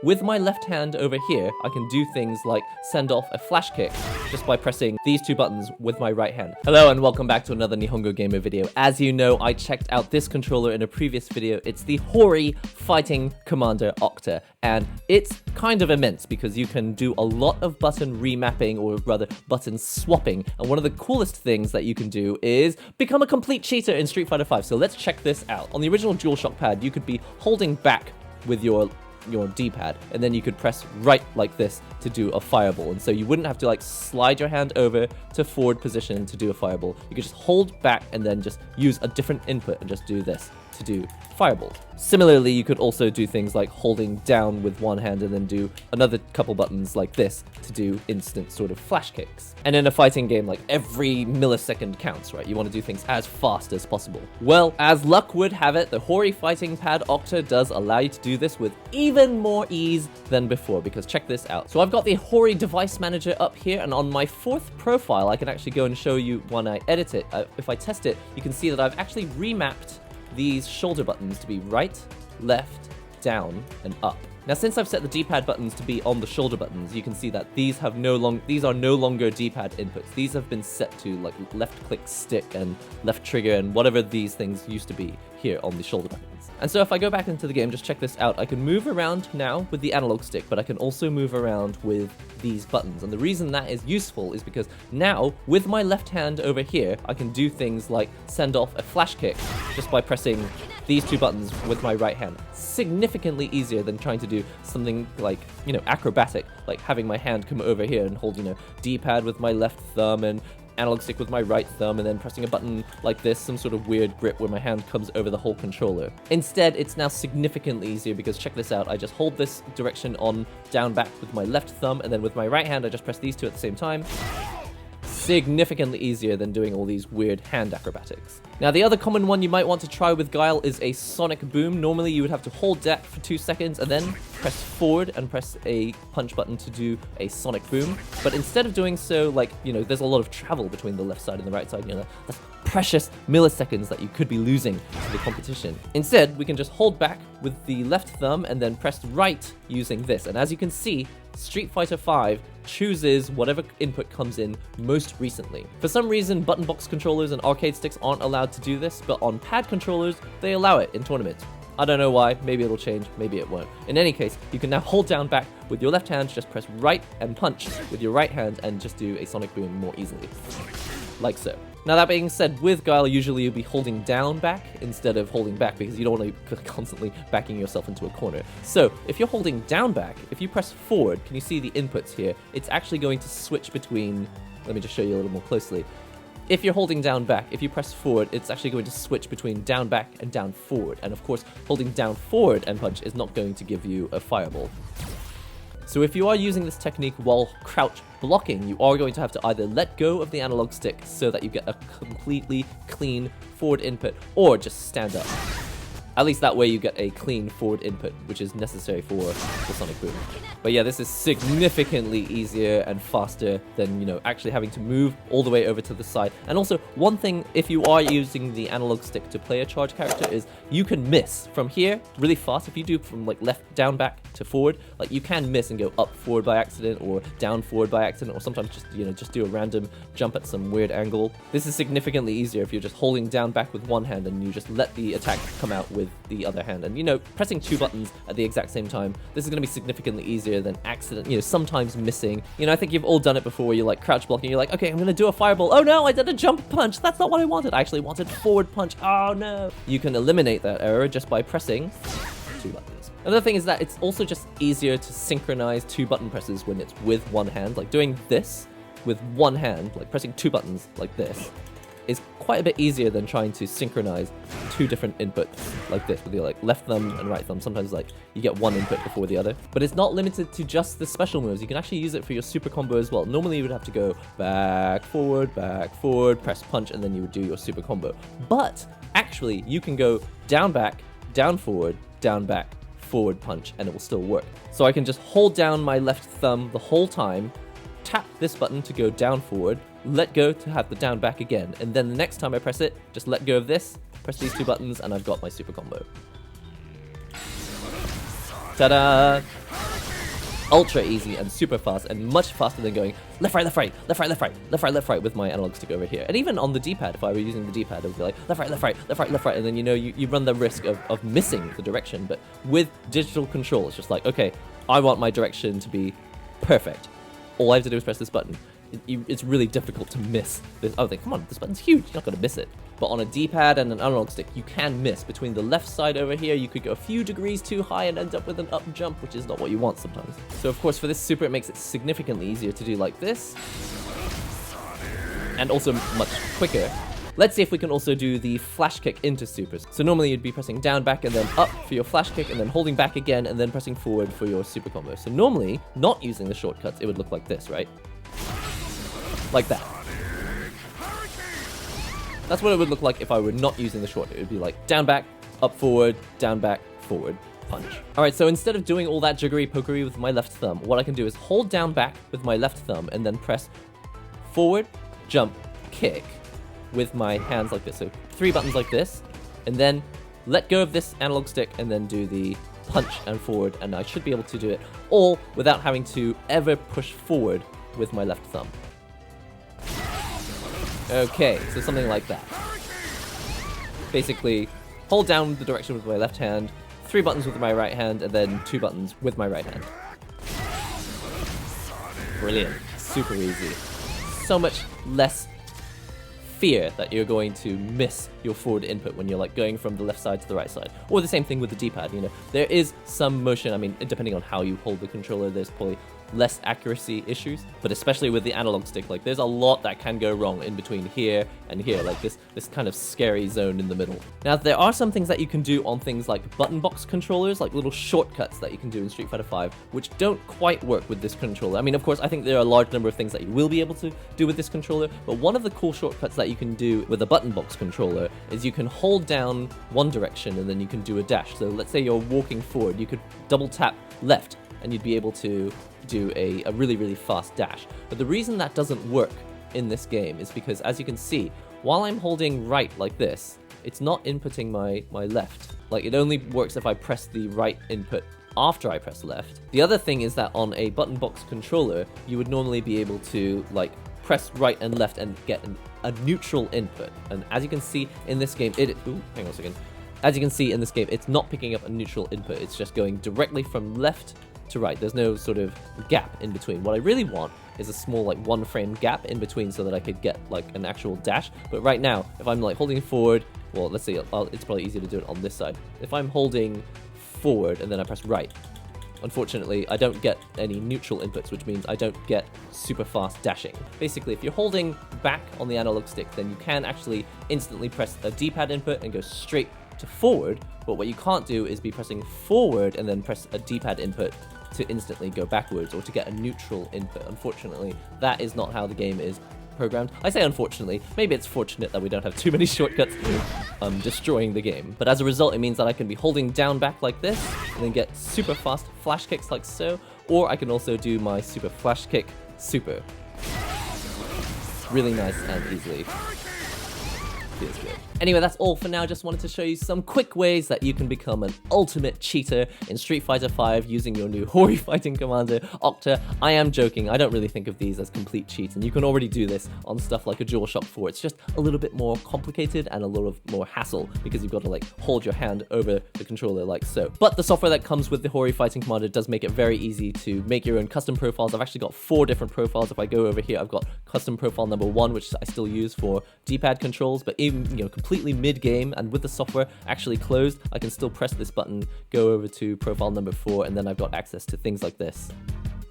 with my left hand over here, I can do things like send off a flash kick just by pressing these two buttons with my right hand. Hello and welcome back to another Nihongo Gamer video. As you know, I checked out this controller in a previous video. It's the Hori fighting Commander OCTA, and it's kind of immense because you can do a lot of button remapping, or rather button swapping, and one of the coolest things that you can do is become a complete cheater in Street Fighter V. So let's check this out. On the original DualShock pad, you could be holding back with your D-pad, and then you could press right like this to do a fireball, and so you wouldn't have to like slide your hand over to forward position to do a fireball. You could just hold back and then just use a different input and just do this to do fireballs. Similarly, you could also do things like holding down with one hand and then do another couple buttons like this to do instant sort of flash kicks. And in a fighting game, like every millisecond counts, right? You want to do things as fast as possible. Well, as luck would have it, the Hori fighting pad OCTA does allow you to do this with even more ease than before, because check this out. So I've got the Hori device manager up here, and on my fourth profile, I can actually go and show you when I edit it. If I test it, you can see that I've actually remapped these shoulder buttons to be right, left, down, and up. Now, since I've set the D-pad buttons to be on the shoulder buttons, you can see that these are no longer D-pad inputs. These have been set to like left click stick and left trigger and whatever these things used to be here on the shoulder buttons. And so if I go back into the game, just check this out. I can move around now with the analog stick, but I can also move around with these buttons. And the reason that is useful is because now with my left hand over here, I can do things like send off a flash kick just by pressing these two buttons with my right hand. Significantly easier than trying to do something like, acrobatic, like having my hand come over here and hold, D-pad with my left thumb and analog stick with my right thumb, and then pressing a button like this, some sort of weird grip where my hand comes over the whole controller. Instead, it's now significantly easier because check this out. I just hold this direction on down back with my left thumb, and then with my right hand, I just press these two at the same time. Significantly easier than doing all these weird hand acrobatics. Now, the other common one you might want to try with Guile is a sonic boom. Normally, you would have to hold that for 2 seconds and then press forward and press a punch button to do a sonic boom. But instead of doing so, there's a lot of travel between the left side and the right side. That's precious milliseconds that you could be losing to the competition. Instead, we can just hold back with the left thumb and then press right using this. And as you can see, Street Fighter V chooses whatever input comes in most recently. For some reason, button box controllers and arcade sticks aren't allowed to do this, but on pad controllers, they allow it in tournaments. I don't know why, maybe it'll change, maybe it won't. In any case, you can now hold down back with your left hand, just press right and punch with your right hand and just do a sonic boom more easily. Like so. Now, that being said, with Guile, usually you'll be holding down back instead of holding back because you don't want to be constantly backing yourself into a corner. So, if you're holding down back, if you press forward, can you see the inputs here? It's actually going to switch between, let me just show you a little more closely. If you're holding down back, if you press forward, it's actually going to switch between down back and down forward. And of course, holding down forward and punch is not going to give you a fireball. So if you are using this technique while crouch blocking, you are going to have to either let go of the analog stick so that you get a completely clean forward input, or just stand up. At least that way you get a clean forward input, which is necessary for the sonic boom. But yeah, this is significantly easier and faster than, actually having to move all the way over to the side. And also, one thing, if you are using the analog stick to play a charge character, is you can miss from here really fast. If you do from left down back to forward, you can miss and go up forward by accident or down forward by accident, or sometimes just do a random jump at some weird angle. This is significantly easier if you're just holding down back with one hand and you just let the attack come out with the other hand. And pressing two buttons at the exact same time, this is going to be significantly easier than sometimes missing. I think you've all done it before where you're crouch blocking, you're like, okay, I'm going to do a fireball. Oh no, I did a jump punch. That's not what I wanted. I actually wanted forward punch. Oh no. You can eliminate that error just by pressing two buttons. Another thing is that it's also just easier to synchronize two button presses when it's with one hand. Like doing this with one hand, like pressing two buttons like this, is quite a bit easier than trying to synchronize two different inputs like this with your left thumb and right thumb. Sometimes you get one input before the other. But it's not limited to just the special moves. You can actually use it for your super combo as well. Normally you would have to go back, forward, press punch, and then you would do your super combo. But actually you can go down back, down forward, down back, forward punch, and it will still work. So I can just hold down my left thumb the whole time, tap this button to go down forward, let go to have the down back again, and then the next time I press it, just let go of this, press these two buttons, and I've got my super combo. Ta-da! ultra easy and super fast and much faster than going left, right, left, right, left, right, left, right, left, right, left, right with my analog stick over here. And even on the D-pad, if I were using the D-pad, it would be like left, right, left, right, left, right, left, right. And then, you know, you run the risk of missing the direction. But with digital control, it's just like, okay, I want my direction to be perfect. All I have to do is press this button. It's really difficult to miss this. Oh, come on, this button's huge. You're not going to miss it. But on a D-pad and an analog stick, you can miss. Between the left side over here, you could go a few degrees too high and end up with an up jump, which is not what you want sometimes. So, of course, for this super, it makes it significantly easier to do like this. And also much quicker. Let's see if we can also do the flash kick into supers. So normally you'd be pressing down, back, and then up for your flash kick, and then holding back again, and then pressing forward for your super combo. So normally, not using the shortcuts, it would look like this, right? Like that. That's what it would look like if I were not using the shortcut. It would be like down, back, up, forward, down, back, forward, punch. Alright, so instead of doing all that jiggery-pokery with my left thumb, what I can do is hold down, back with my left thumb, and then press forward, jump, kick with my hands like this. So 3 buttons like this, and then let go of this analog stick, and then do the punch and forward, and I should be able to do it all without having to ever push forward with my left thumb. Okay, so something like that. Basically, hold down the direction with my left hand, 3 buttons with my right hand, and then 2 buttons with my right hand. Brilliant. Super easy. So much less fear that you're going to miss your forward input when you're like going from the left side to the right side. Or the same thing with the D-pad, you know. There is some motion, I mean, depending on how you hold the controller, there's probably less accuracy issues, but especially with the analog stick, like there's a lot that can go wrong in between here and here, like this kind of scary zone in the middle. Now, there are some things that you can do on things like button box controllers, like little shortcuts that you can do in Street Fighter V, which don't quite work with this controller. I mean, of course, I think there are a large number of things that you will be able to do with this controller, but one of the cool shortcuts that you can do with a button box controller is you can hold down one direction and then you can do a dash. So let's say you're walking forward, you could double tap left and you'd be able to do a really, really fast dash. But the reason that doesn't work in this game is because, as you can see, while I'm holding right like this, it's not inputting my left. Like, it only works if I press the right input after I press left. The other thing is that on a button box controller, you would normally be able to, like, press right and left and get a neutral input. And as you can see in this game, ooh, hang on a second. As you can see in this game, it's not picking up a neutral input. It's just going directly from left to right. There's no sort of gap in between. What I really want is a small, like, 1-frame gap in between so that I could get, like, an actual dash. But right now, if I'm, like, holding forward, well, let's see, it's probably easier to do it on this side. If I'm holding forward and then I press right, unfortunately, I don't get any neutral inputs, which means I don't get super fast dashing. Basically, if you're holding back on the analog stick, then you can actually instantly press a D-pad input and go straight to forward, but what you can't do is be pressing forward and then press a D-pad input to instantly go backwards or to get a neutral input. Unfortunately, that is not how the game is programmed. I say unfortunately, maybe it's fortunate that we don't have too many shortcuts destroying the game. But as a result, it means that I can be holding down back like this and then get super fast flash kicks like so, or I can also do my super flash kick super. Really nice and easily. Feels good. Anyway, that's all for now. Just wanted to show you some quick ways that you can become an ultimate cheater in Street Fighter V using your new Hori fighting commander, OCTA. I am joking. I don't really think of these as complete cheats, and you can already do this on stuff like a DualShock 4. It's just a little bit more complicated and a little more hassle because you've got to, like, hold your hand over the controller like so. But the software that comes with the Hori fighting commander does make it very easy to make your own custom profiles. I've actually got 4 different profiles. If I go over here, I've got custom profile number 1, which I still use for D-pad controls, but even, you know, completely mid-game and with the software actually closed, I can still press this button, go over to profile number 4, and then I've got access to things like this.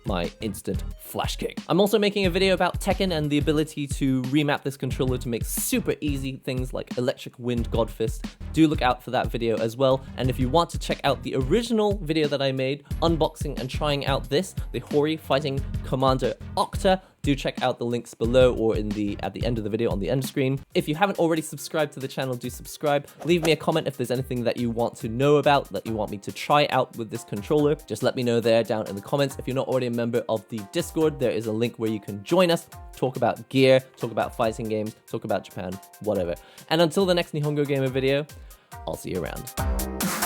My instant flash kick. I'm also making a video about Tekken and the ability to remap this controller to make super easy things like Electric Wind God Fist. Do look out for that video as well. And if you want to check out the original video that I made unboxing and trying out this, the Hori fighting Commander OCTA, do check out the links below or at the end of the video on the end screen. If you haven't already subscribed to the channel, do subscribe. Leave me a comment if there's anything that you want to know about, that you want me to try out with this controller. Just let me know there down in the comments. If you're not already a member of the Discord, there is a link where you can join us, talk about gear, talk about fighting games, talk about Japan, whatever. And until the next Nihongo Gamer video, I'll see you around.